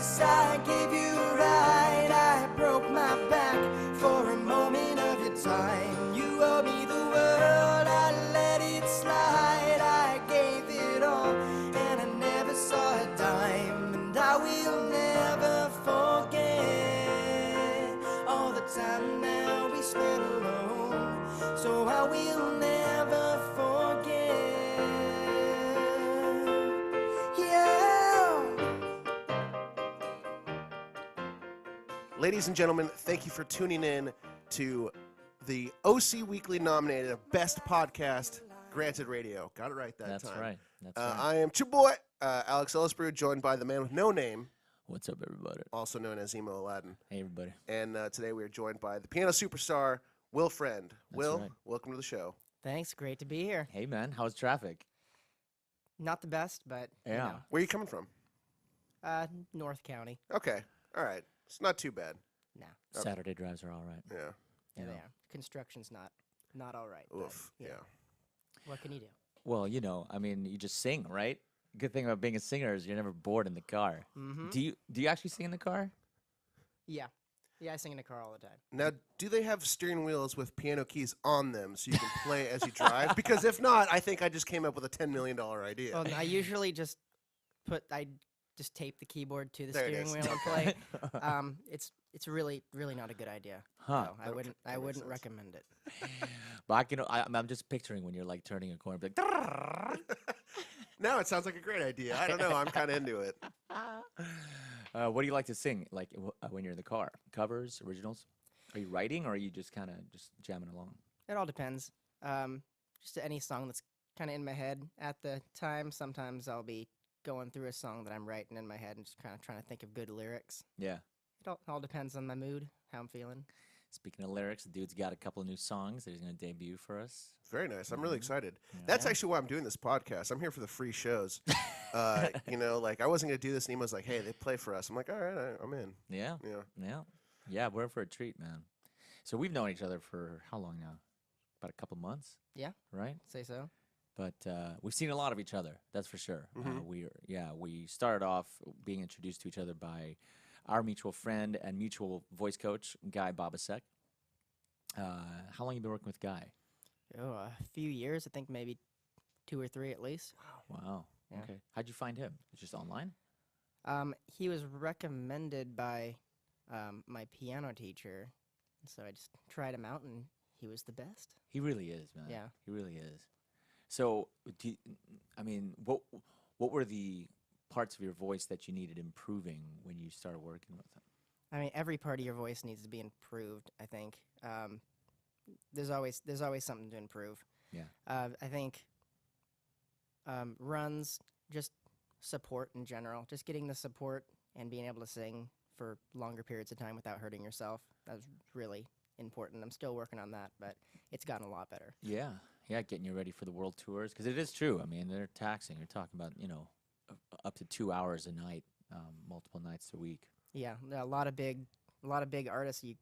Jesus, I gave you a ride. I broke my back for a moment of your time. You owe me the world, I let it slide. I gave it all, and I never saw a dime. And I will never forget all the time that we spent alone. So I will never forget. Yeah. Ladies and gentlemen, thank you for tuning in to the OC Weekly nominated Best Podcast, Granted Radio. Got it right that That's time. right. That's right. I am your boy, Alex Ellisbrew, joined by the man with no name, What's up, everybody? also known as Emo Aladdin. Hey, everybody. And today we are joined by the piano superstar, Will Friend. Will, right. welcome to the show. Thanks. Great to be here. Hey, man. How's traffic? Not the best, but Yeah. Where are you coming from? North County. Okay, all right. It's not too bad. No, Saturday drives are all right. Yeah. yeah, Yeah. they are. Construction's not all right. but, Oof. you Yeah. know, What can you do? Well, you know, I mean, you just sing, right? Good thing about being a singer is you're never bored in the car. Mm-hmm. Do you actually sing in the car? Yeah, I sing in the car all the time. Now, do they have steering wheels with piano keys on them so you can play as you drive? Because if not, I think I just came up with a $10 million idea. Well, I usually just tape the keyboard to the There it steering is. wheel and play. It's really not a good idea. Huh. So I Okay, wouldn't that makes wouldn't sense. recommend it. But you know, I'm just picturing when you're like turning a corner, like. Now it sounds like a great idea. I don't know. I'm kind of into it. What do you like to sing? Like when you're in the car, covers, originals? Are you writing, or are you just kind of just jamming along? It all depends. Just any song that's kind of in my head at the time. Sometimes I'll be going through a song that I'm writing in my head and just kind of trying to think of good lyrics. Yeah. It all depends on my mood, how I'm feeling. Speaking of lyrics, the dude's got a couple of new songs that he's going to debut for us. Very nice. I'm really excited. That's Yeah. actually why I'm doing this podcast. I'm here for the free shows. You know, like I wasn't going to do this, and Emo's like, hey, they play for us. I'm like, all right, I'm in. Yeah. Yeah. Yeah, we're in for a treat, man. So we've known each other for how long now? About a couple months, Yeah, right? say so. But we've seen a lot of each other, that's for sure. Mhm. We started off being introduced to each other by our mutual friend and mutual voice coach, Guy Babasek. How long you been working with Guy? Oh, a few years. I think maybe 2 or 3 at least. Wow. Yeah. Okay. How'd you find him? It's just online? He was recommended by my piano teacher, so I just tried him out, and he was the best. He really is, man. Yeah. He really is. So, what were the parts of your voice that you needed improving when you started working with him? I mean, every part of your voice needs to be improved, I think. There's always something to improve. Yeah. I think runs, just support in general, just getting the support and being able to sing for longer periods of time without hurting yourself. That was really important. I'm still working on that, but it's gotten a lot better. Yeah. Yeah, getting you ready for the world tours. Because it is true. I mean, they're taxing. You're talking about, up to 2 hours a night, multiple nights a week. Yeah, there are a lot of big artists you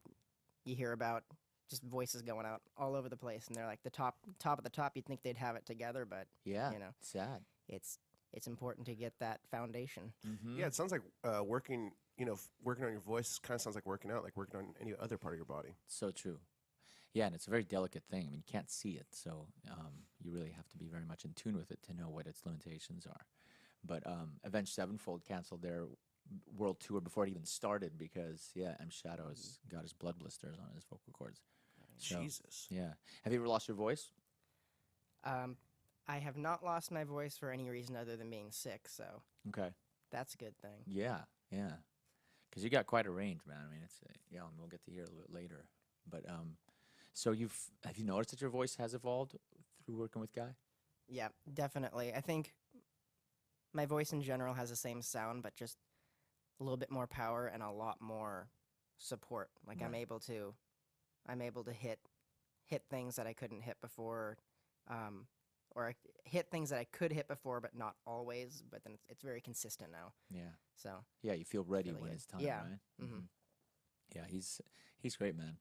hear about, just voices going out all over the place, and they're like the top of the top. You'd think they'd have it together, but Yeah. you know, Sad. it's important to get that foundation. Mm-hmm. Yeah, it sounds like working, working on your voice kind of sounds like working out, like working on any other part of your body. So true. Yeah, and it's a very delicate thing. I mean, you can't see it, so you really have to be very much in tune with it to know what its limitations are. But Avenged Sevenfold canceled their world tour before it even started because, M. Shadow has got his blood blisters on his vocal cords. So, Jesus. Yeah. Have you ever lost your voice? I have not lost my voice for any reason other than being sick, so Okay. that's a good thing. Yeah, yeah. Because you got quite a range, man. I mean, it's and we'll get to hear a little bit later. But so have you noticed that your voice has evolved through working with Guy? Yeah, definitely. I think my voice in general has the same sound, but just a little bit more power and a lot more support. Like I'm Right. able to hit things that I couldn't hit before, or I hit things that I could hit before, but not always. But then it's very consistent now. Yeah. So Yeah, you feel ready really when good. it's time, Yeah. right? Mhm. Yeah, he's great, man.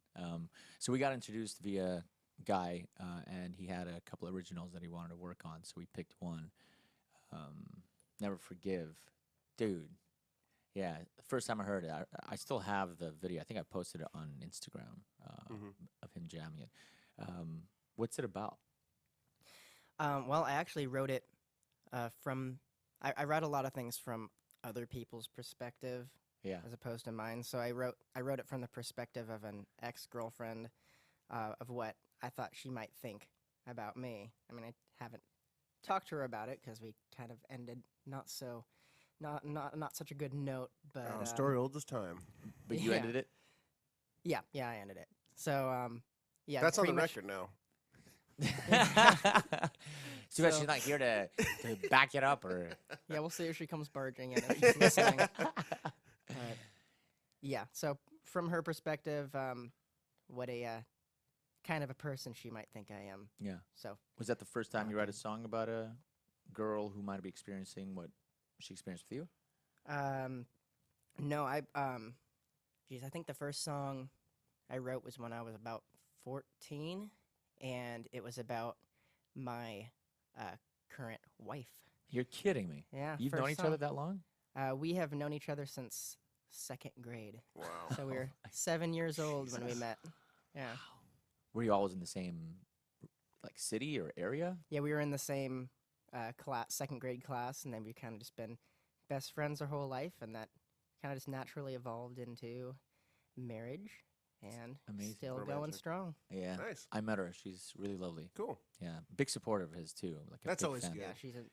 So we got introduced via Guy, and he had a couple originals that he wanted to work on, so we picked one. Never Forgive. Dude, Yeah, the first time I heard it, I still have the video. I think I posted it on Instagram of him jamming it. What's it about? Well, I actually wrote it from. I write a lot of things from other people's perspective Yeah. as opposed to mine. So I wrote it from the perspective of an ex-girlfriend of what I thought she might think about me. I mean, I haven't talked to her about it because we kind of ended not such a good note. But Story old as time. But you Yeah. ended it? yeah, I ended it. So yeah, That's on the pretty much- record now. Too bad So- she's not here to back it up or. Yeah, we'll see if she comes barging in. If she's listening. But, yeah, so from her perspective, what a kind of a person she might think I am. Yeah. So Was that the first time you wrote a song about a girl who might be experiencing what she experienced with you? no, I think the first song I wrote was when I was about 14, and it was about my current wife. You're kidding me. Yeah, You've known first each other song. that long? We have known each other since 2nd grade. Wow. So we were 7 years old when we met. Yeah. Were you always in the same like city or area? Yeah, we were in the same class, 2nd grade class, and then we kind of just been best friends our whole life, and that kind of just naturally evolved into marriage, and Amazing. still going Romantic. strong. Yeah. Nice. I met her. She's really lovely. Cool. Yeah. Big supporter of his too. Like a That's big always fan. good. Yeah, she's a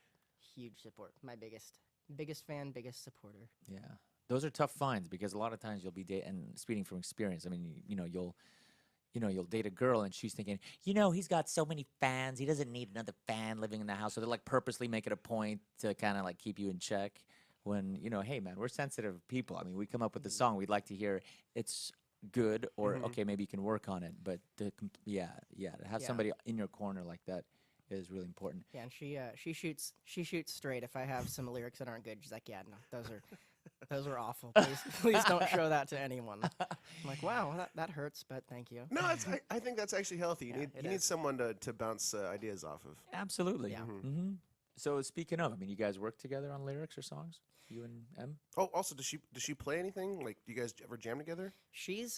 huge support. My biggest fan, biggest supporter. Yeah. Those are tough finds because a lot of times you'll be and speaking from experience, I mean, you'll date a girl and she's thinking, he's got so many fans, he doesn't need another fan living in the house. So they're like purposely make it a point to kind of like keep you in check when, hey man, we're sensitive people. I mean, we come up with a song, we'd like to hear it's good or okay, maybe you can work on it. But to have somebody in your corner like that is really important. Yeah, and she shoots straight. If I have some lyrics that aren't good, she's like, yeah, no, those are awful. Please don't show that to anyone. I'm like, wow, that hurts, but thank you. No, I think that's actually healthy. Yeah, it You need is. someone to bounce ideas off of. Absolutely. Yeah. Mm-hmm. So speaking of, I mean, you guys work together on lyrics or songs? You and M? Oh, also, does she play anything? Like, do you guys ever jam together? She's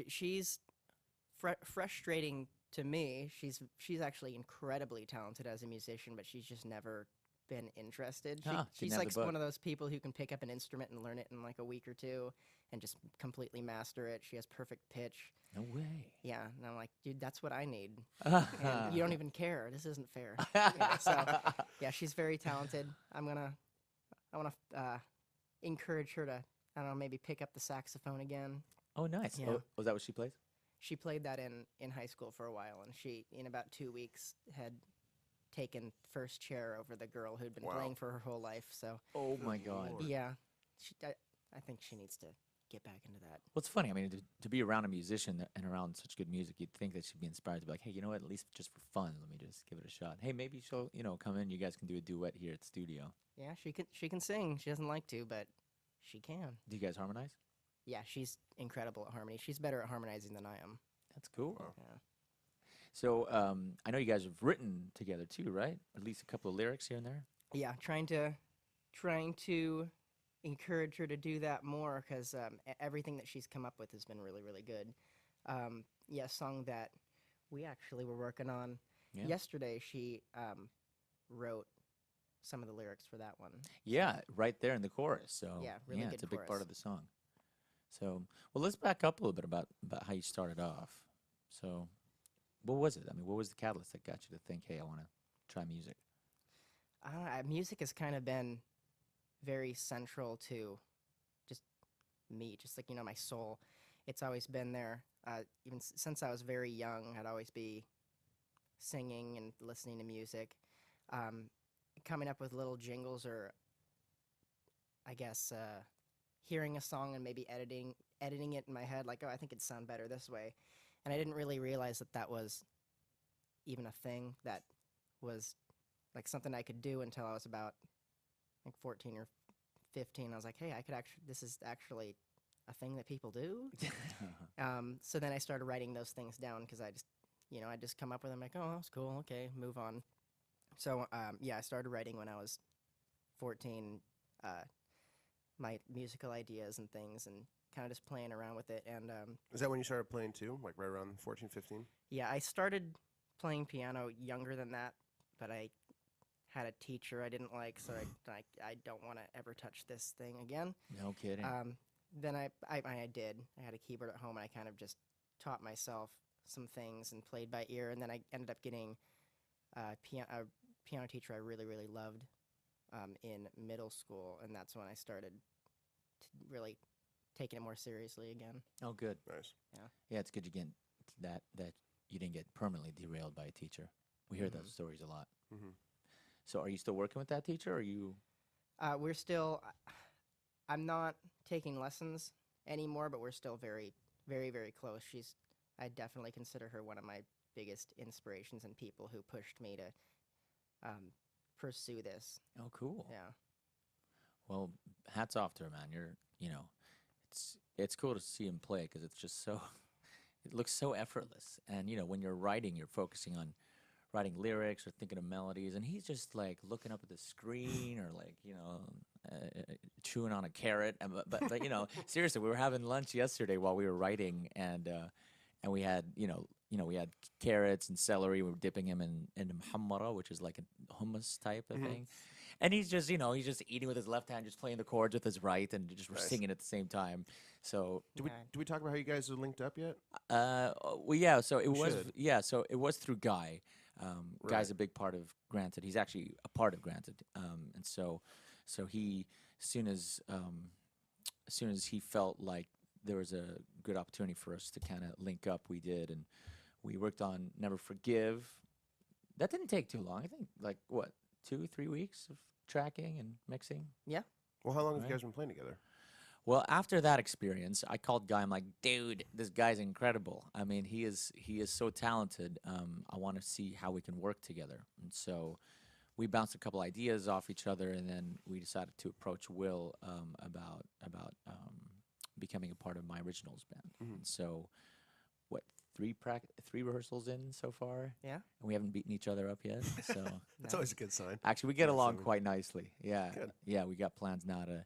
she's frustrating to me. She's actually incredibly talented as a musician, but she's just never been interested. Didn't She's have like the bug. one of those people who can pick up an instrument and learn it in like a week or two and just completely master it. She has perfect pitch. No way. Yeah, and I'm like, dude, that's what I need. And you don't even care. This isn't fair. Yeah, so yeah, she's very talented. I want to encourage her to, I don't know, maybe pick up the saxophone again. Oh, nice. Yeah. Oh, was that what she plays? She played that in high school for a while, and she, in about 2 weeks, had taken first chair over the girl who'd been Wow. playing for her whole life. So Oh my God. Lord. yeah, I think she needs to get back into that. Well, it's funny. I mean, to be around a musician and around such good music, you'd think that she'd be inspired to be like, hey, you know what? At least just for fun, let me just give it a shot. Hey, maybe she'll, come in. You guys can do a duet here at the studio. Yeah, she can sing. She doesn't like to, but she can. Do you guys harmonize? Yeah, she's incredible at harmony. She's better at harmonizing than I am. That's cool. Wow. Yeah. So I know you guys have written together too, right? At least a couple of lyrics here and there. Yeah, trying to encourage her to do that more because everything that she's come up with has been really, really good. Yeah, a song that we actually were working on Yeah. yesterday. She wrote some of the lyrics for that one. Yeah, right there in the chorus. So Yeah, really it's good a big part chorus. of the song. So, well, let's back up a little bit about how you started off. So, what was it? I mean, what was the catalyst that got you to think, hey, I want to try music? Music has kind of been very central to just me, just like, my soul. It's always been there. Even since I was very young, I'd always be singing and listening to music. Coming up with little jingles or, I guess, hearing a song and maybe editing it in my head, like, oh, I think it'd sound better this way. And I didn't really realize that was even a thing that was like something I could do until I was about like 14 or 15. I was like, hey, this is actually a thing that people do. So then I started writing those things down because I just come up with them like, oh, that's cool. Okay, move on. So yeah, I started writing when I was 14. my musical ideas and things, and kind of just playing around with it. And Is that when you started playing too? Like right around 14, 15? yeah, I started playing piano younger than that, but I had a teacher I didn't like, so I don't want to ever touch this thing again. No kidding. Then I did. I had a keyboard at home, and I kind of just taught myself some things and played by ear. And then I ended up getting a piano teacher I really, really loved in middle school, and that's when I started really taking it more seriously again. Oh, good. Nice. Yeah, it's good you get that you didn't get permanently derailed by a teacher. We hear those stories a lot. Mhm. So, are you still working with that teacher, or are you? We're still. I'm not taking lessons anymore, but we're still very, very, very close. I definitely consider her one of my biggest inspirations and people who pushed me to pursue this. Oh, cool. Yeah. Well, hats off to her, man. It's cool to see him play because it's just so. It looks so effortless, and when you're writing, you're focusing on writing lyrics or thinking of melodies, and he's just like looking up at the screen or like chewing on a carrot. But seriously, we were having lunch yesterday while we were writing, and we had we had carrots and celery. We were dipping him in muhammara, which is like a hummus type of thing. And he's just eating with his left hand, just playing the chords with his right, and just Nice. singing at the same time. So Do we talk about how you guys are linked up yet? well, yeah. So it We was, should. yeah. So it was through Guy. Guy's Right. a big part of Granted. He's actually a part of Granted, and so he, as soon as he felt like there was a good opportunity for us to kind of link up, we did, and we worked on Never Forgive. That didn't take too long. I think like what 2-3 weeks of tracking and mixing. Well, how long have Right. you guys been playing together? Well, after that experience, I called Guy. I'm like, dude, this guy's incredible. I mean, he is so talented. I want to see how we can work together. And so we bounced a couple ideas off each other, and then we decided to approach Will about becoming a part of my originals band. Mhm. And so, what 3 rehearsals in so far? Yeah. And we haven't beaten each other up yet. So That's No. always a good sign. actually, we get Yes, along I mean- quite nicely. Yeah. Good. Yeah, we got plans now to,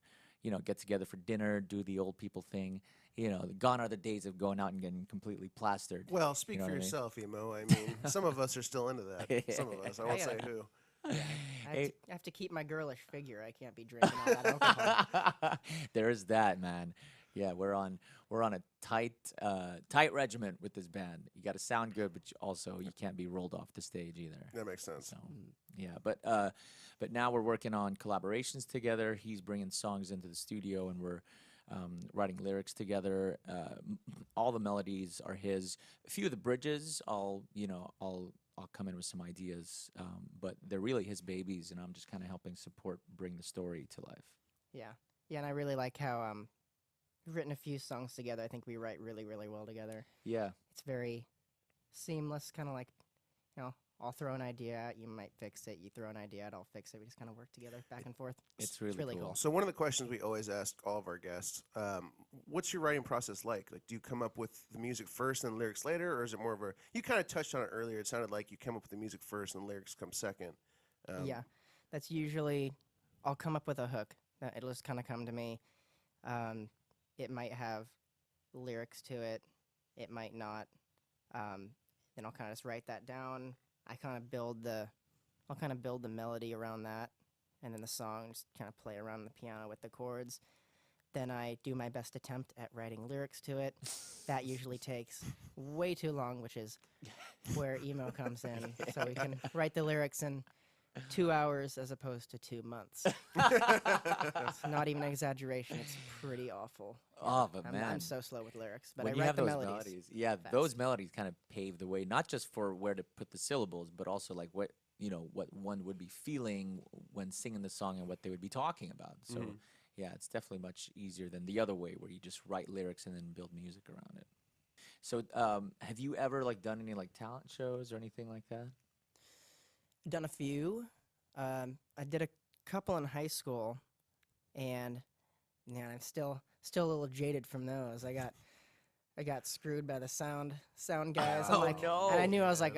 get together for dinner, do the old people thing. Gone are the days of going out and getting completely plastered. Well, speak know for what I mean? yourself, Emo. I mean, some of us are still into that. Some of us. I won't say gotta- who. I have to keep my girlish figure. I can't be drinking all that alcohol. There is that, man. Yeah, we're on a tight regiment with this band. You got to sound good, but you can't be rolled off the stage either. That makes sense. So yeah, but now we're working on collaborations together. He's bringing songs into the studio, and we're writing lyrics together. All the melodies are his. A few of the bridges, I'll come in with some ideas, but they're really his babies, and I'm just kind of helping support, bring the story to life. Yeah. Yeah, and I really like how we've written a few songs together. I think we write really, really well together. Yeah, It's very seamless, kind of like, I'll throw an idea out, you might fix it. You throw an idea out, I'll fix it. We just kind of work together back and forth. it's really cool. So one of the questions we always ask all of our guests, what's your writing process like? Like, do you come up with the music first and lyrics later, or is it more of a? You kind of touched on it earlier. It sounded like you come up with the music first and lyrics come second. Yeah, that's usually, I'll come up with a hook. It'll just kind of come to me. It might have lyrics to it. It might not. Then I'll kind of just write that down. I'll kind of build the melody around that, and then the song, just kind of play around the piano with the chords. Then I do my best attempt at writing lyrics to it. That usually takes way too long, which is where emo comes in. So we can write the lyrics in 2 hours as opposed to 2 months. It's not even an exaggeration. It's pretty awful. Oh, but I'm man, so slow with lyrics, but when I you write have the those melodies. yeah, fast. those melodies kind of pave the way, not just for where to put the syllables, but also like what one would be feeling when singing the song and what they would be talking about. So Mhm. yeah, it's definitely much easier than the other way where you just write lyrics and then build music around it. So have you ever like done any like talent shows or anything like that? Done a few. I did a couple in high school, and man, I'm still a little jaded from those. I got screwed by the sound guys. I'm Oh, like, no. and I knew I was like,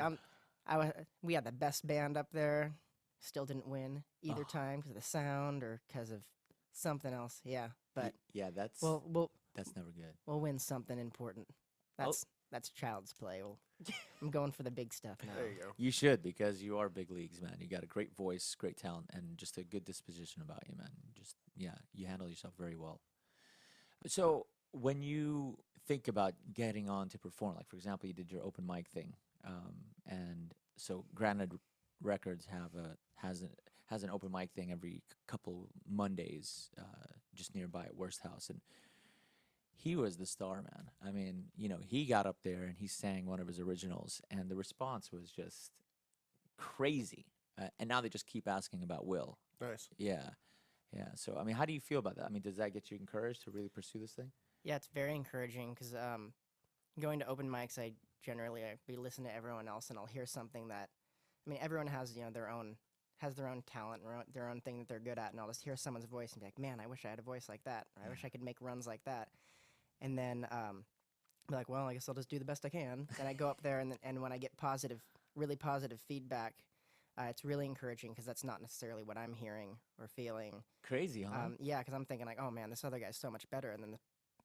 we had the best band up there. Still didn't win either Oh. time because of the sound or because of something else. Yeah, but Yeah, that's we'll never good. we'll win something important. That's child's play. I'm going for the big stuff now. There you go. You should, because you are big leagues, man. You got a great voice, great talent, and just a good disposition about you, man. Just you handle yourself very well. So when you think about getting on to perform, like for example, you did your open mic thing, and so Granite Records has an open mic thing every couple Mondays, just nearby at Worst House, and he was the star, man. I mean, he got up there and he sang one of his originals, and the response was just crazy. And now they just keep asking about Will. Nice. Yeah, yeah. So, I mean, how do you feel about that? I mean, does that get you encouraged to really pursue this thing? Yeah, it's very encouraging because going to open mics, I be listening to everyone else, and I'll hear something that, I mean, everyone has their own talent, their own thing that they're good at, and I'll just hear someone's voice and be like, man, I wish I had a voice like that, or I wish I could make runs like that, and then be like, well, I guess I'll just do the best I can. And I go up there, and when I get really positive feedback, it's really encouraging because that's not necessarily what I'm hearing or feeling. Crazy, huh? Yeah, because I'm thinking like, oh man, this other guy's so much better, and then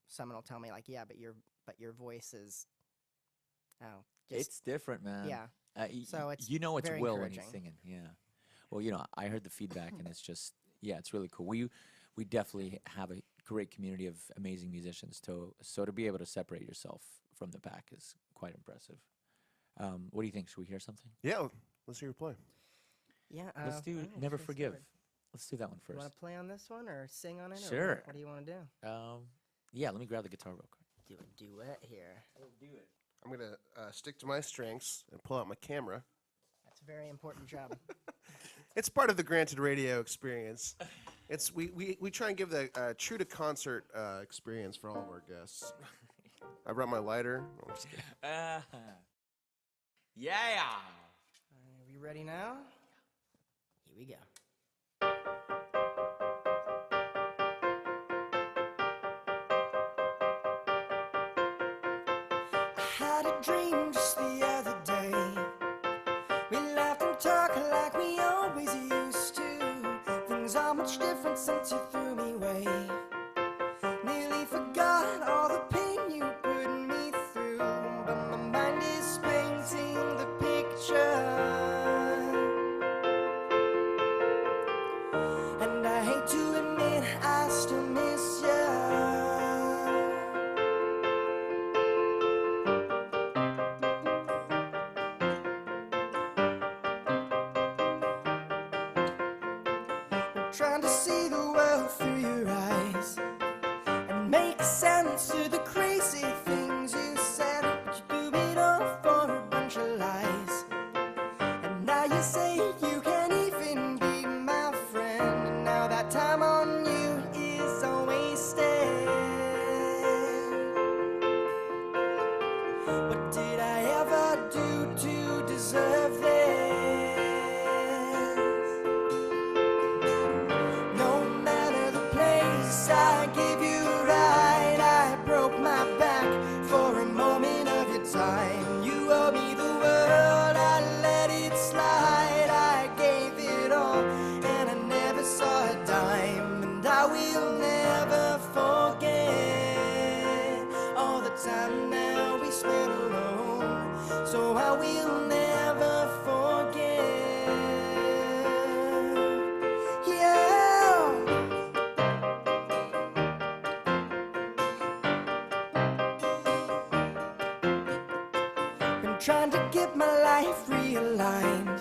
someone will tell me like, yeah, but your voice is, It's different, man. Yeah. So it's it's very Will when he's encouraging. singing. Yeah. Well, I heard the feedback, and it's just it's really cool. We definitely have a great community of amazing musicians. So to be able to separate yourself from the pack is quite impressive. What do you think? Should we hear something? Yeah, let's hear you play. Yeah. Let's do yeah, Never let's Forgive. start. Let's do that one You first. want to play on this one or sing on it? Or Sure. what do you want to do? Yeah, let me grab the guitar real quick. Do a duet here. I'm going to stick to my strengths and pull out my camera. That's a very important job. It's part of the Granted Radio experience. We try and give the true to concert experience for all of our guests. I brought my lighter. No, I'm just kidding. Yeah. Are we ready now? Here we go. I had a dream just the other day. We laughed and talked like we always used to. Things are much different since you threw me away. Nearly forgot all the pain you put me through, but my mind is painting the picture. And I hate to admit I still miss you. Trying to see the world through your eyes and make sense of the crazy things you said. But you do it all for a bunch of lies. And now you say you can't even be my friend. And now that time on you is all wasted. What did I ever do to deserve this? No matter the place, I gave you a ride. I broke my back for a moment of your time. You owe me the world, I let it slide. I gave it all, and I never saw a dime. And I will never forget all the time now we spent alone. So I will never forget. Yeah. Been trying to get my life realigned.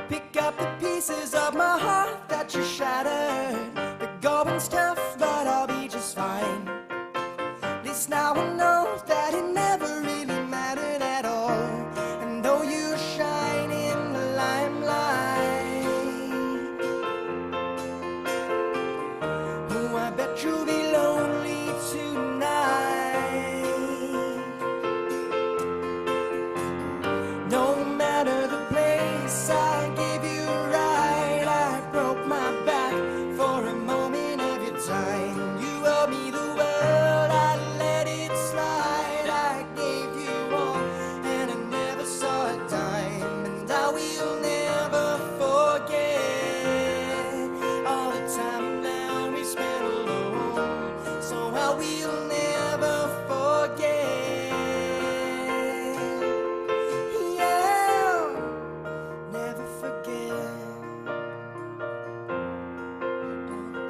Pick up the pieces of my heart that you shattered. The going's tough, but I'll be just fine. At least now I know that it never really mattered at all. And though you shine in the limelight, oh, I bet you'll be lonely tonight. No matter the place, I gave you a ride. I broke my back for a moment of your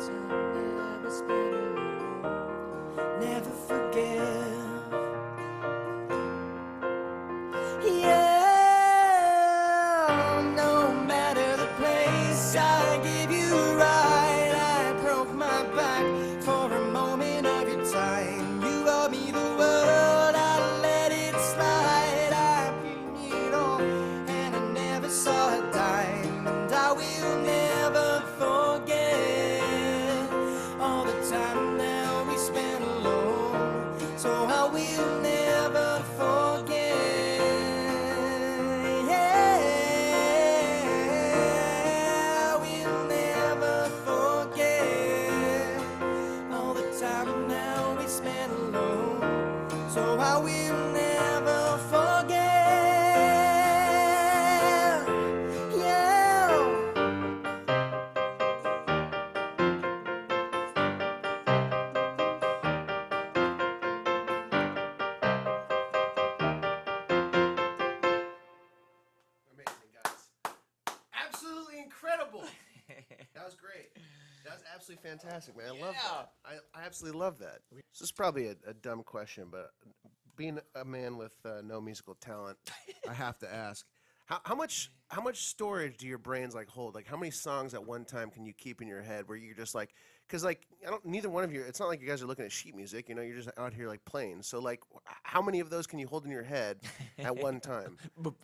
time that we spent alone. Never forgive. Yeah, no matter the place, I give you a ride. I broke my back for a moment of your time. You owe me the world, I let it slide. I paid it all, and I never saw a dime. And I will never forget all the time that we spent alone. So I will never forget. Yeah, I will never forget all the time now we spent alone. So I will never forget. Yeah. Amazing, guys. Absolutely incredible. That was great. That was absolutely fantastic, man. I love that. I absolutely love that. This is probably a dumb question, but being a man with no musical talent, I have to ask. How much storage do your brains like hold? Like how many songs at one time can you keep in your head where you're just like, because like neither one of you, it's not like you guys are looking at sheet music, you know, you're just out here like playing. So like, how many of those can you hold in your head at one time?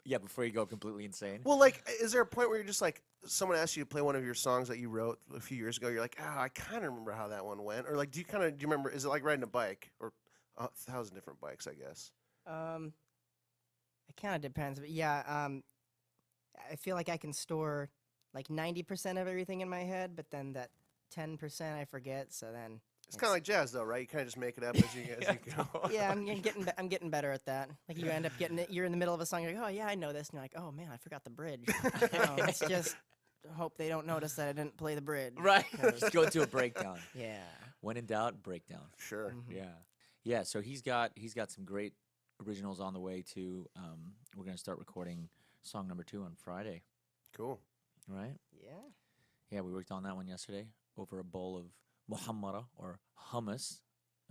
Yeah, before you go completely insane. Well, like, is there a point where you're just like, someone asks you to play one of your songs that you wrote a few years ago? You're like, oh, I kind of remember how that one went, or like, do you remember? Is it like riding a bike or 1,000 different bikes? I guess. It kind of depends, but yeah, I feel like I can store like 90% of everything in my head, but then that 10% I forget. So then It's kind of like jazz, though, right? You kind of just make it up as you go. yeah, I'm getting better at that. Like you end up getting it. You're in the middle of a song. You're like, oh yeah, I know this. And you're like, oh man, I forgot the bridge. No, it's just hope they don't notice that I didn't play the bridge. Right. 'cause- Just go to a breakdown. yeah. When in doubt, breakdown. Sure. Mhm. Yeah. Yeah, so he's got some great originals on the way too. We're gonna start recording song number 2 on Friday, Cool. right? Yeah. Yeah, we worked on that one yesterday over a bowl of muhammara or hummus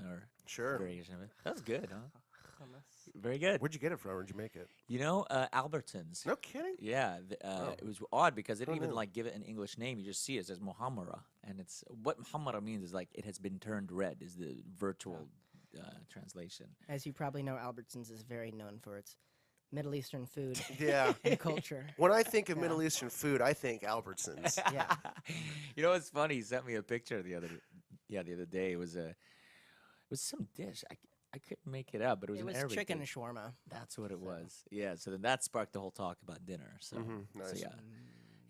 or Sure. variation of it. That was good, huh? Hummus. Very good. Where'd you get it from? Where'd you make it? You know, Albertsons. No kidding. Yeah, Oh. it was odd because they Who didn't even knew? like give it an English name. You just see it says muhammara, and it's what muhammara means is like it has been turned red. Is the virtual translation. As you probably know, Albertsons is very known for its Middle Eastern food Yeah. and culture. When I think of Yeah. Middle Eastern food, I think Albertsons. Yeah. You know what's funny? He sent me a picture the other day. It was some dish. I couldn't make it up, but it was It an was Arabic chicken dish. shawarma. That's what it was. Yeah. So then that sparked the whole talk about dinner. So, Mhm, so nice. yeah,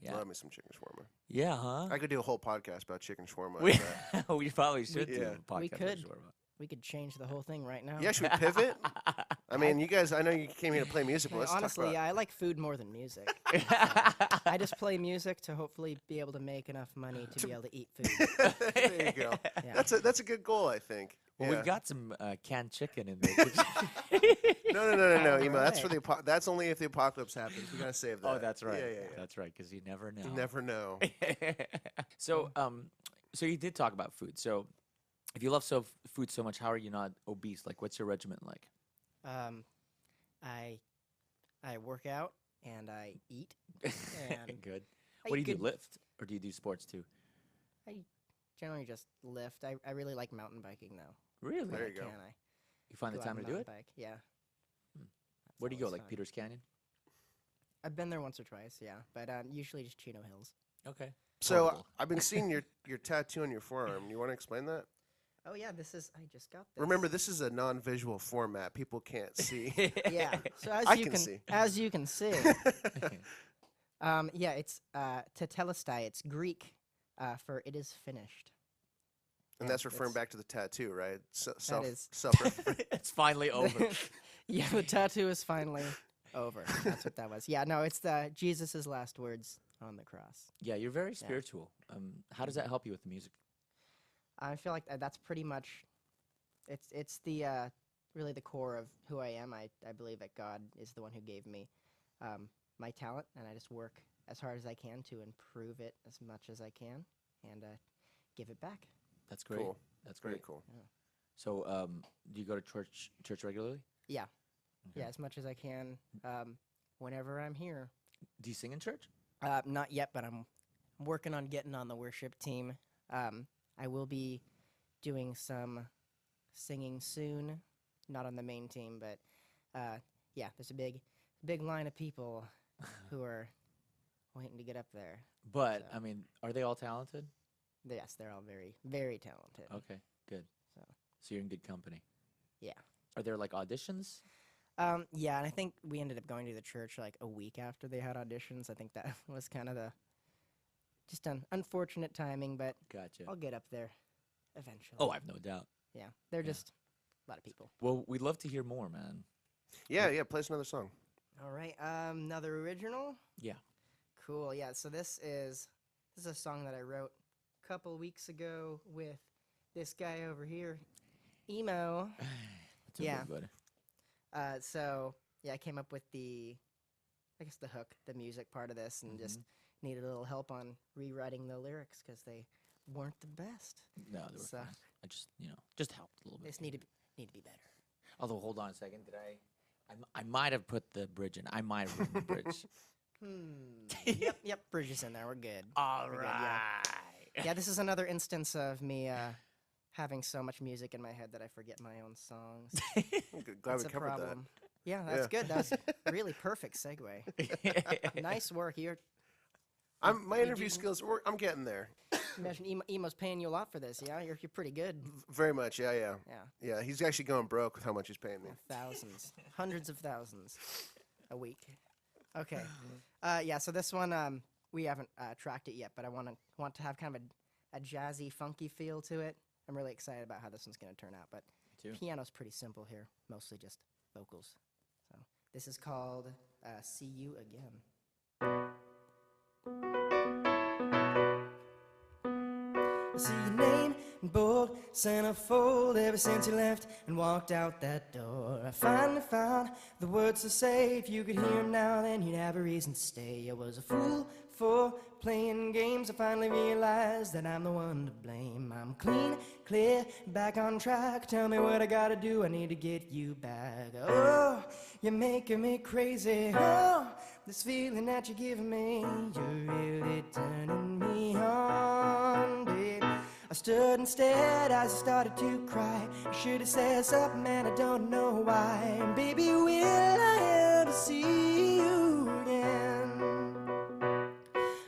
yeah, Love me some chicken shawarma. yeah, huh? I could do a whole podcast about chicken shawarma. I We, bet. we probably should do Yeah. a podcast. We on could. shawarma. We could change the whole thing right now. Yeah, should we pivot? I mean, you guys, I know you came here to play music, but Like, let's honestly, talk about I like food more than music. I just play music to hopefully be able to make enough money to be able to eat food. There you go. Yeah. That's a good goal, I think. Well, Yeah. we've got some canned chicken in there. No, Emo. That's for Alright. the that's only if the apocalypse happens. We gotta save that. Oh, that's right. Yeah. That's right. Because you never know. You never know. So, so you did talk about food. So, if you love food so much, how are you not obese? Like, what's your regimen like? I work out and I eat. And Good. I What do you do? could Lift, or do you do sports too? generally just lift. I really like mountain biking though. Really? There When you I go. can, I You find the go out time and to do mountain it? Bike. Yeah. Hmm. That's Where do you go? always Like fun. Peters Canyon? I've been there once or twice, yeah, but usually just Chino Hills. Okay. So Horrible. I've been seeing your tattoo on your forearm. You want to explain that? Oh yeah, this is. I just got this. Remember, this is a non-visual format. People can't see. Yeah. So as I you can see. as you can see, yeah, it's tetelestai. It's Greek for it is finished. And Yeah, that's referring it's- back to the tattoo, right? is- Self. It's finally over. Yeah, the tattoo is finally over. That's what that was. Yeah, no, it's the Jesus's last words on the cross. Yeah, you're very spiritual. How does that help you with the music? I feel like that's pretty much. It's the really the core of who I am. I believe that God is the one who gave me my talent, and I just work as hard as I can to improve it as much as I can. And give it back. That's great. Cool. That's Very great. cool. So, do you go to church regularly? Yeah. Okay. Yeah, as much as I can. Whenever I'm here. Do you sing in church? Not yet, but I'm working on getting on the worship team. I will be doing some singing soon. Not on the main team, but yeah, there's a big line of people who are waiting to get up there. But So- I mean, are they all talented? Yes, they're all very, very talented. Okay, good. So- So you're in good company. Yeah. Are there like auditions? Yeah, and I think we ended up going to the church like a week after they had auditions. I think that was kind of just an unfortunate timing, but Gotcha. I'll get up there eventually. Oh, I've no doubt. Yeah, they're yeah. just a lot of people. Well, we'd love to hear more, man. Yeah, yeah. Play us another song. All right, another original. Yeah. Cool. Yeah, so this is a song that I wrote a couple weeks ago with this guy over here, Emo. What's up, Yeah. everybody? So yeah, I came up with the hook, the music part of this, and just needed a little help on rewriting the lyrics because they weren't the best. No, they were So- fine. I just helped a little They bit. just need to be better. Although, hold on a second. Did I might have put the bridge in. I might have written the bridge. Yep, Bridge is in there. We're good. All We're good, yeah. Yeah, this is another instance of me having so much music in my head that I forget my own songs. I'm glad That's we a covered problem. Yeah, that's Yeah. good. That was really perfect segue. Nice work. My You interview do- skills. I'm getting there. Imagine Emo's paying you a lot for this. Yeah, you're pretty good. Very much. Yeah, yeah. Yeah, Yeah, he's actually going broke with how much he's paying me. thousands, hundreds of thousands a week. Okay. Yeah. So this one, we haven't tracked it yet, but I want to have kind of a jazzy, funky feel to it. I'm really excited about how this one's going to turn out. But too. piano's pretty simple here, mostly just vocals. So this is called "See You Again." I see your name in bold centerfold ever since you left and walked out that door. I finally found the words to say. If you could hear them now, then you'd have a reason to stay. I was a fool for playing games. I finally realized that I'm the one to blame. I'm clean, clear, back on track. Tell me what I gotta do. I need to get you back. Oh, you're making me crazy. Oh, this feeling that you're giving me, you're really turning me on, babe. I stood and stared as I started to cry. I should have said something, man, I don't know why. Baby, will I ever see you again?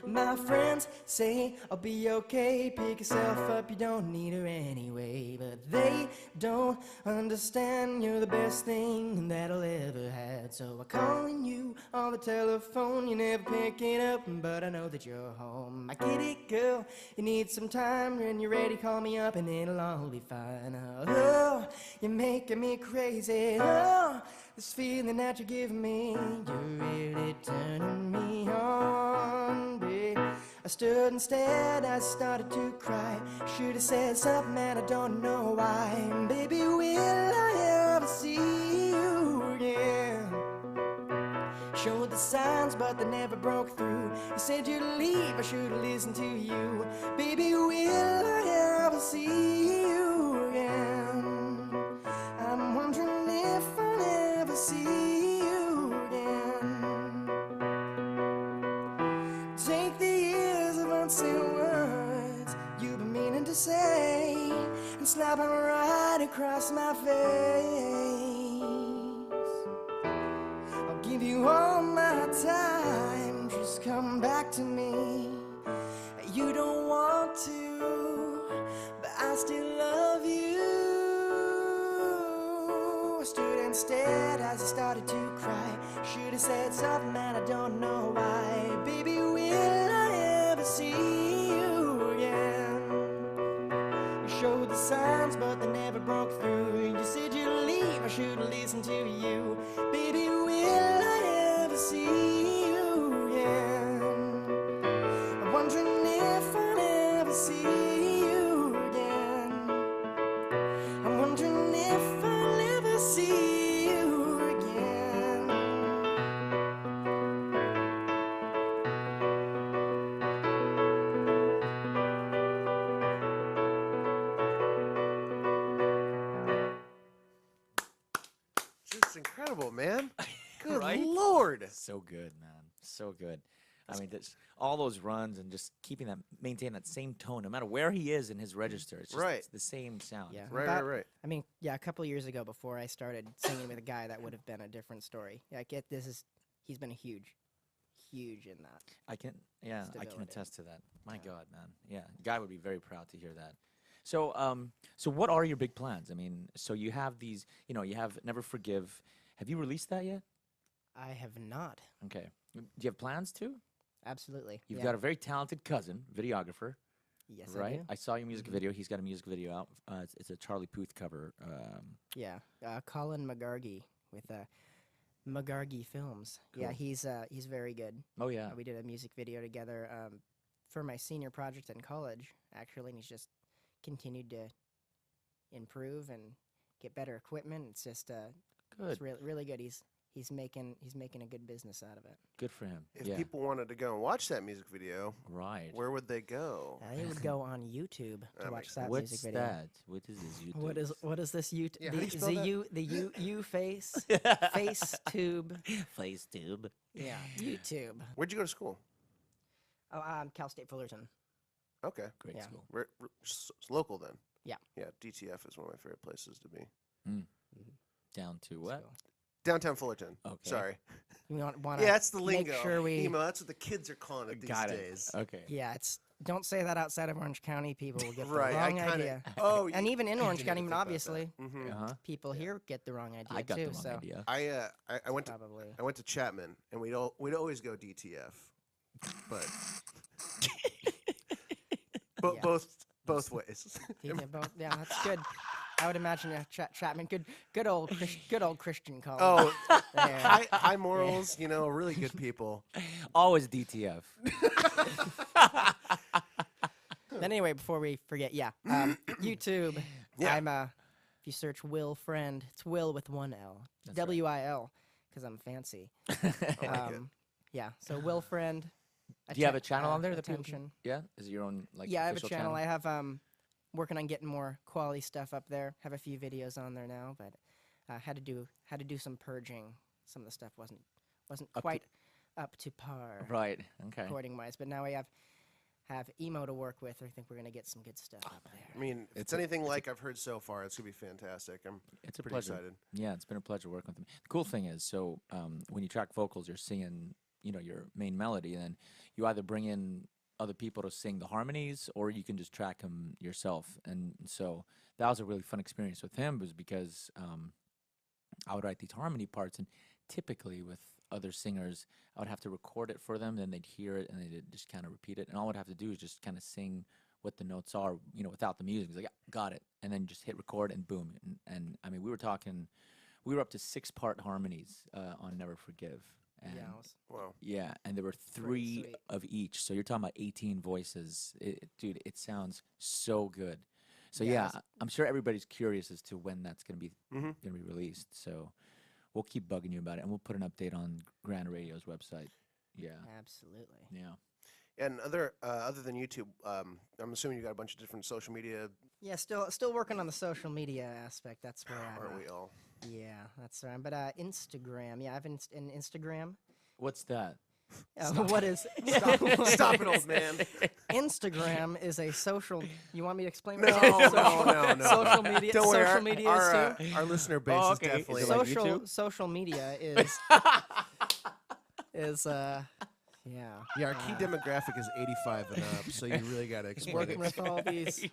My friends say I'll be okay. Pick yourself up, you don't need her anyway. But they don't understand you're the best thing that I'll ever had. So I'm calling you on the telephone. You never pick it up, but I know that you're home. I get it, girl. You need some time. When you're ready, call me up and it'll all be fine. Oh, you're making me crazy. Oh, this feeling that you're giving me, you're really turning me on, babe. I stood and stared as I started to cry. Should have said something, man, I don't know why. Baby, will I ever see you again? Showed the signs, but they never broke through. You said you'd leave, I should have listened to you. Baby, will I ever see you again? I'm wondering if I'll ever see you again. Take the years of unsaid words you've been meaning to say and slap them right across my face. I'll give you all my time, just come back to me. You don't want to, but I still love you. I stood and stared as I started to cry. Should have said something, man, I don't know why. Baby, will I ever see you again? You showed the signs, but they never broke through. You said you'd leave, I should have listened to you. Baby, will I ever see you again? I'm wondering if I'll ever see you again. I'm wondering if I'll ever see you again. incredible, man. Good Right? Lord. So good, man. So good. I mean, all those runs and just keeping that, maintain that same tone, no matter where he is in his register. It's just Right. it's the same sound. Yeah. Right, About- right, right. I mean, yeah, a couple years ago before I started singing with a guy, that would have been a different story. Yeah, he's been huge in that. I can Stability. attest to that. My Yeah. God, man. Yeah, Guy would be very proud to hear that. So, so what are your big plans? I mean, so you have these, you have Never Forgive. Have you released that yet? I have not. Okay. Do you have plans to? Absolutely. You've yeah. got a very talented cousin, videographer, Yes, right? I do. I saw your music video. He's got a music video out. It's a Charlie Puth cover. Yeah. Colin McGargy with McGargy Films. Yeah, Cool. he's very good. Oh yeah. We did a music video together for my senior project in college, actually, and he's just continued to improve and get better equipment. It's just Good. it's really good. He's making a good business out of it. Good for him. If yeah. people wanted to go and watch that music video, Right. where would they go? They would go on YouTube to That watch makes that What's music video. that? What is this YouTube? What is this YouTube? Yeah, how do you spell that? The face tube. FaceTube. Yeah, YouTube. Where'd you go to school? Oh, Cal State Fullerton. Okay. Great Yeah. school. It's local then. Yeah. Yeah, DTF is one of my favorite places to be. Down to what? So, Downtown Fullerton. Okay. Sorry. you want Yeah, that's the make lingo. sure we. Emo, that's what the kids are calling it these Got it. days. Okay. Yeah, don't say that outside of Orange County. People will get the Right. I wrong kind idea. of. Oh, And even in Orange you County, didn't I mean, think about that. obviously, Mhm. Uh-huh. people here get the wrong idea I got too. the wrong so idea. I went to probably. I went to Chapman, and we'd always go DTF, but Yeah. both ways. Yeah, that's good. I would imagine, yeah, Chapman, good old Christian college. Oh, there. high morals, really good people. Always DTF. Then anyway, before we forget, YouTube. Yeah. If you search Will Friend, it's Will with one L. That's right. WIL, because I'm fancy. I like it. Yeah, so Will Friend. Do you have a channel on there that people attention? Yeah? Is it your own Yeah, I have a official channel. I have working on getting more quality stuff up there. Have a few videos on there now, but had to do some purging. Some of the stuff wasn't to- quite up to par Right. Okay. recording wise. But now we have emo to work with. I think we're gonna get some good stuff up there. I mean, if it's anything like I've heard so far, it's gonna be fantastic. I'm It's a pretty pleasure. excited. Yeah, it's been a pleasure working with them. The cool thing is, so when you track vocals, you're singing, your main melody, and then you either bring in other people to sing the harmonies, or you can just track them yourself. And so that was a really fun experience with him, was because I would write these harmony parts, and typically with other singers, I would have to record it for them, then they'd hear it, and they'd just kind of repeat it. And all I would have to do is just kind of sing what the notes are, without the music. It's like, yeah, got it. And then just hit record, and boom. And I mean, we were up to 6-part harmonies on Never Forgive. And Yeah, it was Wow. yeah, and there were Pretty 3 sweet. of each. So you're talking about 18 voices. Dude, it sounds so good. So Yeah, yeah, it's- I'm sure everybody's curious as to when that's going to be Mhm. released. So we'll keep bugging you about it, and we'll put an update on Grand Radio's website. Yeah, absolutely. yeah. And other than YouTube, I'm assuming you got a bunch of different social media. Yeah, still working on the social media aspect. That's where I'm. Aren't we all? Yeah, that's right. But Instagram. Yeah, I've an Instagram. What's that? What is Stop it, old man. Instagram is a social. You want me to explain? No, what no. Social media. Don't worry, social media our, is too. our listener base Oh, is okay. definitely Is it like social YouTube? social media is yeah. Yeah, our key demographic is 85 and up, so you really got to explain Working it. with all these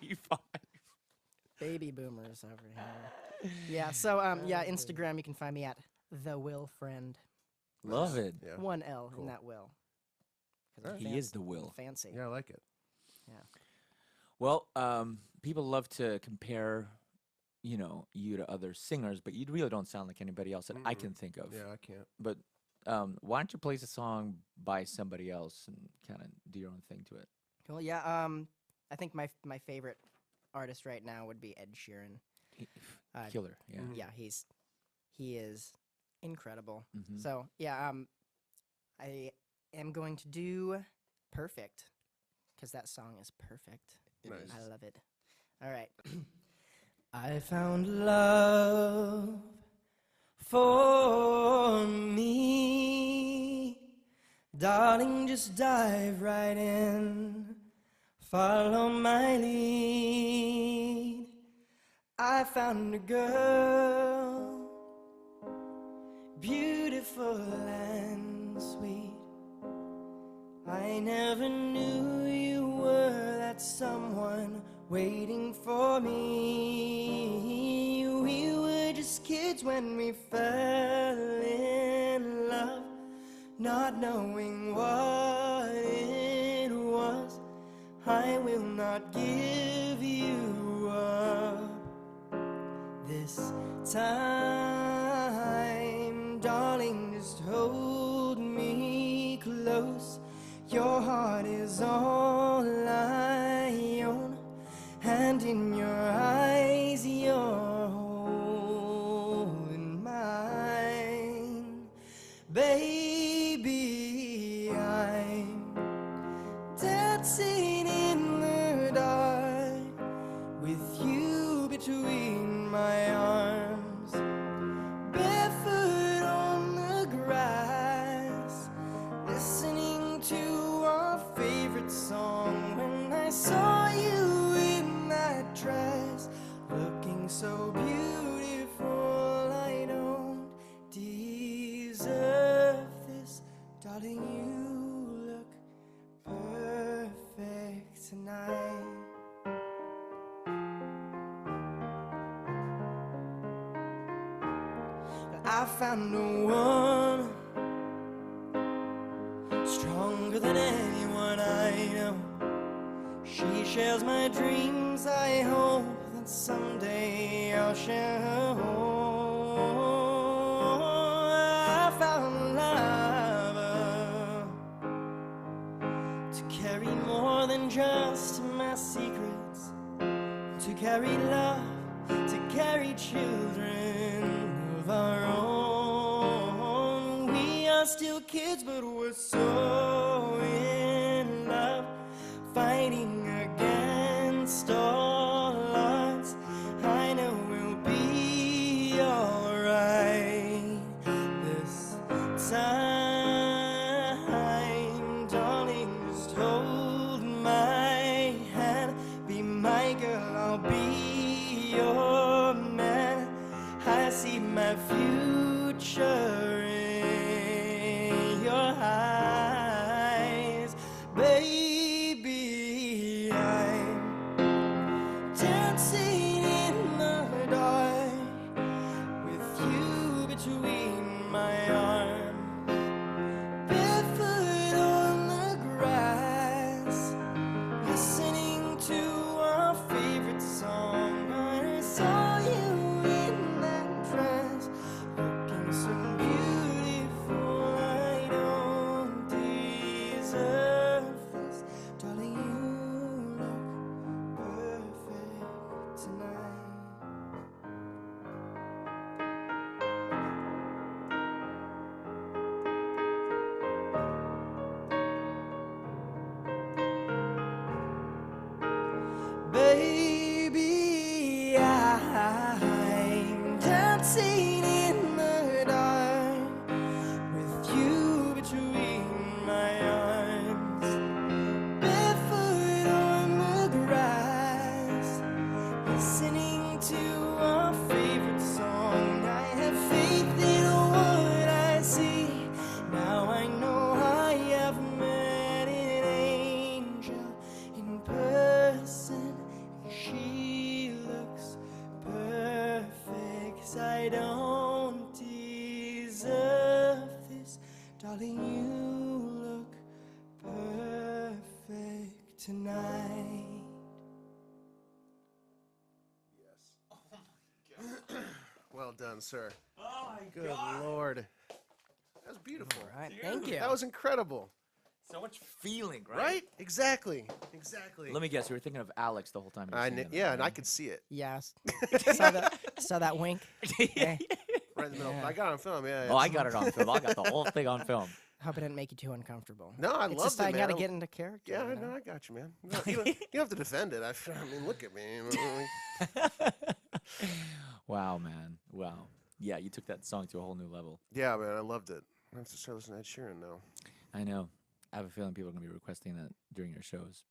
baby boomers over here. Yeah. So Instagram. You can find me at the Will Friend. Love it. Yeah, One L Cool. in that Will. 'Cause I'm He is the Will. Fancy. yeah, I like it. Well, people love to compare, you to other singers, but you really don't sound like anybody else that I Mm-mm. can think of. Yeah, I can't. But why don't you place a song by somebody else and kind of do your own thing to it? Cool. Yeah. I think my favorite artist right now would be Ed Sheeran. Killer, yeah. Mhm. Yeah, he is incredible. Mhm. So yeah, I am going to do "Perfect" because that song is perfect. Nice. I love it. All right. I found love for me. Darling, just dive right in. Follow my lead. I found a girl, beautiful and sweet. I never knew you were that someone waiting for me. We were just kids when we fell in love, not knowing what it was. I will not give you up this time. Darling, just hold me close. Your heart is all I own, and in your eyes you're holding mine. Baby, I'm dancing in the dark with you between my arms, barefoot on the grass, listening to our favorite song. When I saw you in that dress, looking so beautiful, I don't deserve this. Darling, you look perfect tonight. But I found the one stronger than anyone I know. She shares my dreams. I hope that someday I'll share her home. I found a lover to carry more than just my secrets, to carry love, to carry children of our own. We are still kids, but we're so in love, fighting against all odds. I know we'll be alright this time. Darling, just hold my hand. Be my girl, I'll be your man. I see my future in your eyes. Baby, I'm dancing in the dark with you between my arms, barefoot on the grass, listening to our favorite song. I saw you in that dress, looking so beautiful. I don't deserve this. Darling, you look perfect tonight. Baby, I'm dancing in the dark with you between my arms, barefoot on the grass, listening to our favorite song. I have faith in what I see. Now I know I have met an angel in person. She looks perfect. I don't deserve this. Darling, you look perfect tonight. Well done, sir. Oh my Good God. Lord. That was beautiful. All right, thank you. That was incredible. So much feeling, right? Right? Exactly. Exactly. Let me guess, you were thinking of Alex the whole time you were singing that, Yeah, and I right? could see it Yes. saw that wink. Yeah. right in the middle. Yeah. I got it on film. Yeah. Oh, I got it on film. I got the whole thing on film. Hope I didn't make you too uncomfortable. No, I it's loved just it, I man. gotta get into character. Yeah, you know? no, I got you, man. You don't have to defend it. I mean, look at me. Wow, man. Wow. Yeah, you took that song to a whole new level. Yeah, man, I loved it. I have to start listening to Ed Sheeran now. I know. I have a feeling people are going to be requesting that during your shows.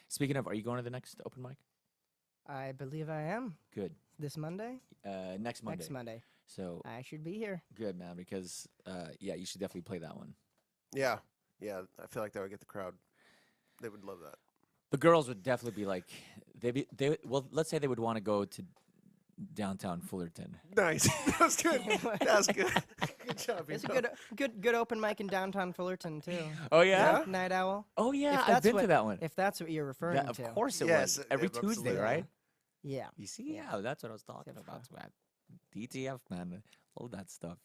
Speaking of, are you going to the next open mic? I believe I am Good. this Monday. Next Monday. Next Monday. So I should be here. good, man, because yeah, you should definitely play that one. Yeah, yeah. I feel like that would get the crowd. They would love that. The girls would definitely be like, well, let's say they would want to go to downtown Fullerton. Nice. That's good. That's good. Good job. It's a Emo. good open mic in downtown Fullerton too. Oh yeah. Night Owl. Oh yeah, If I've that's been what- to that one. If that's what you're referring Of to. course it Yes, was every absolutely. Tuesday, right? Yeah. You see, yeah, that's what I was talking Except about. Man. DTF, man, all that stuff.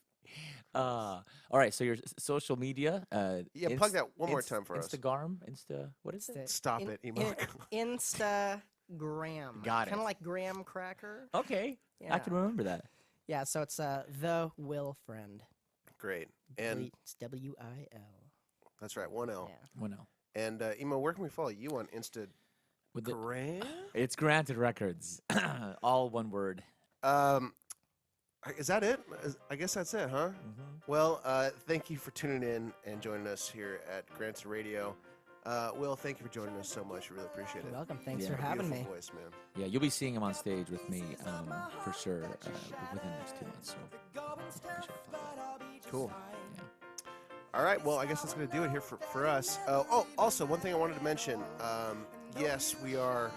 All right, so your social media. Yeah, plug that one more time for us. Instagram, what is it? Insta- Stop in- it, Emo. Instagram. Got Kind it. of like graham cracker. Okay, I Yeah. can remember that. Yeah, so it's the Will Friend. Great. And It's WIL. that's right, 1L. Yeah. Well, no, And Emo, where can we follow you on Instagram? with it's Granted Records, all one word. Is that it? I guess that's it, huh? Well, thank you for tuning in and joining us here at Granted Radio. Will, thank you for joining us so much. We really appreciate You're it. welcome. Thanks Yeah. for having Beautiful me. voice, man. Yeah, you'll be seeing him on stage with me for sure within the next 2 months. So be sure to follow that. Cool. Yeah. All right, well, I guess that's going to do it here for us. Also, one thing I wanted to mention. Yes, we are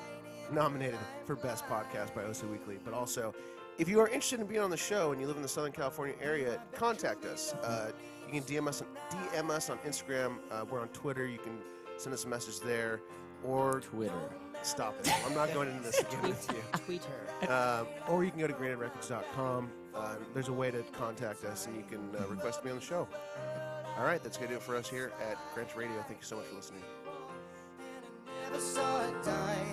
nominated for Best Podcast by OC Weekly, but also, if you are interested in being on the show and you live in the Southern California area, contact us. You can DM us on Instagram. We're on Twitter. You can send us a message there. Or Twitter. stop it. I'm not going into this again with you. Tweet her. Or you can go to gradedrecords.com. There's a way to contact us, and you can request to be on the show. All right, that's going to do it for us here at Grant Radio. Thank you so much for listening. Never saw it die.